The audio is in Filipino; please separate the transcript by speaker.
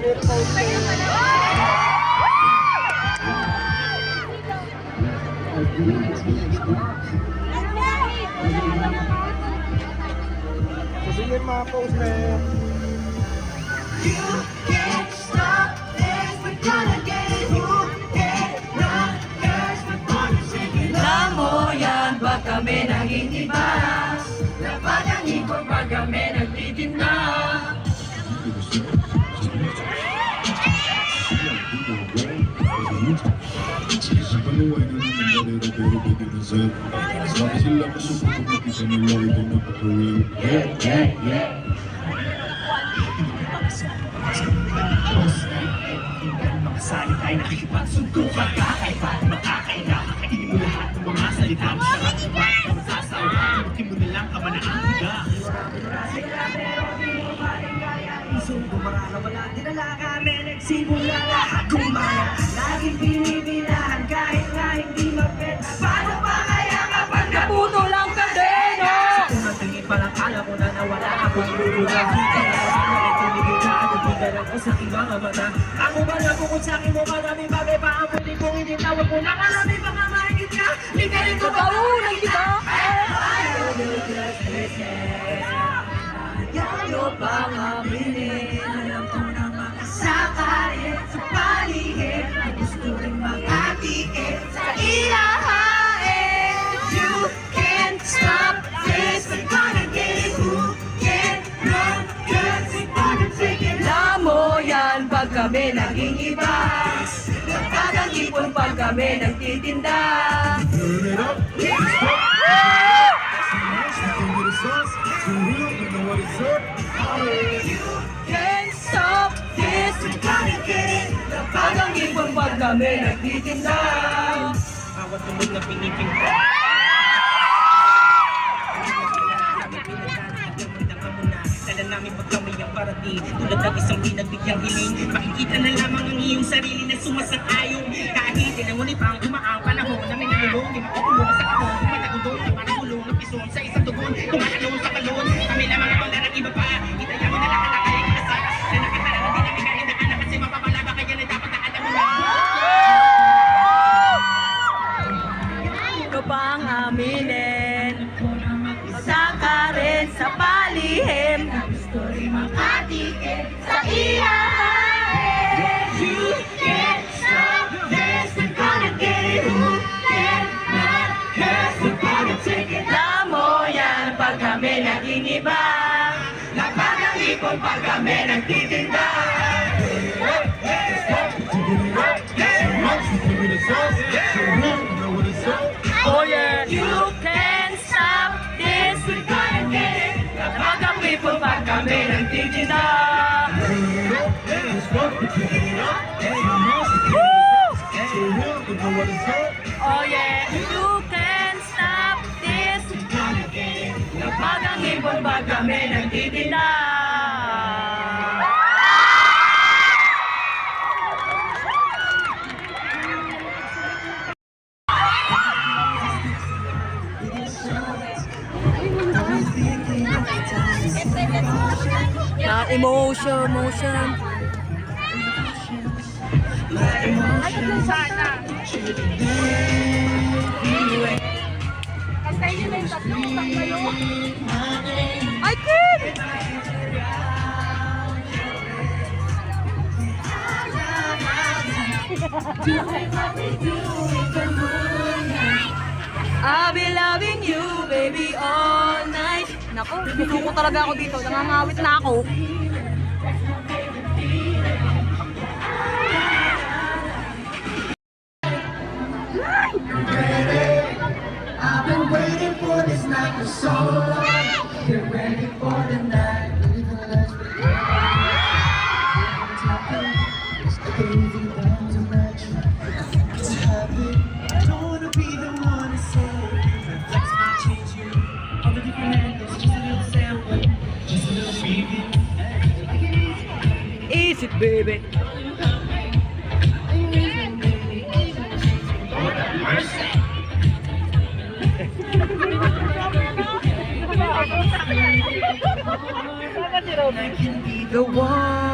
Speaker 1: Sige mga post na
Speaker 2: You can't stop this, we're gonna get it. Who can't run, cause we're gonna sing it. Alam mo yan, baka kami nangingiba. Dapat ang ipon pag kami nagtitinda.
Speaker 3: Makasali tayo nakikipagsuntukan ka kahit paano makakaila. Kakainin mo lahat ng mga salita mo sa rapat. Masasawa, buti mo na lang ka man ang higa.
Speaker 2: Isong bumarala, wala dinala kami. Nagsimula lahat kumaya. Laging binibilahan kahit na hindi mapit. Paano ba kaya kapag naputo lang ka din, no? Sa unang tingin pa lang kala ko na nawala akong lulula. Ako sa ibang mata. Ako ba na bukod sa akin mo maraming bagay pa ang pwede kong hindi tawag mo. Nakarami baka mahigit ka. Hindi rin ko ba? Unang kita. Ayaw nyo bang aminin? Alam ko na makasakarin sa paligid. Gusto rin makatikin sa ilahain. You can't stop this. We're gonna get it. Who can't run? Cause we're gonna take it. Alam mo yan pag kami naging iba. Kapag ang ipon pag kami nagtitinda.
Speaker 1: Turn it up,
Speaker 2: You can't stop this. We're gonna get it. Kapag ang ipon pag kami nagtitinda.
Speaker 3: Awat tulog na piniping ko. Dala namin pagkamay ang parating. Tulad ng isang pinagbigyan hiling. Makikita na lamang ang iyong sarili na sumasang-ayon. Kahit inangunit pa ang umaang panahon na may nalulong. Di makatulong sa kahon. Kumatagudon, kumatagulong ng pison sa isang tugon. Kumatalong sa kalon. Kami lamang ang larang iba pa. Itaya mo na lahat ang kayang asa. Na nakatarang na dinamika rin na anak. Kasi mapapalaba kaya na dapat na alam mo na.
Speaker 2: Ito pang aminin. Sakarin sa palihim. Gusto rin makatikin sa ilahain. You can't stop this. We're gonna get it. Who can not? Cause we're gonna take it. Alam mo yan pag kami naging iba. Lapag ang ipon pag kami nagtitinda. Oh yeah. You can't stop this. We're gonna get it. Kapag ang ipon pag kami nagtitinda. Oh yeah. You can't stop this. Kapag ang ipon pag kami nagtitinda. Emotion.
Speaker 4: Ano dun sana? Kantayin nyo na yung tatlong utang kayo. I can!
Speaker 2: I'll be loving you, baby, all night. Naku, susuko talaga ako dito. Nangangawit na ako.
Speaker 5: I've been waiting for this night for so long. Get ready for the night.
Speaker 3: Don't wanna be the one to say that flex might change you. All the different angles, just a little sample, just a little preview.
Speaker 2: Easy, baby. The one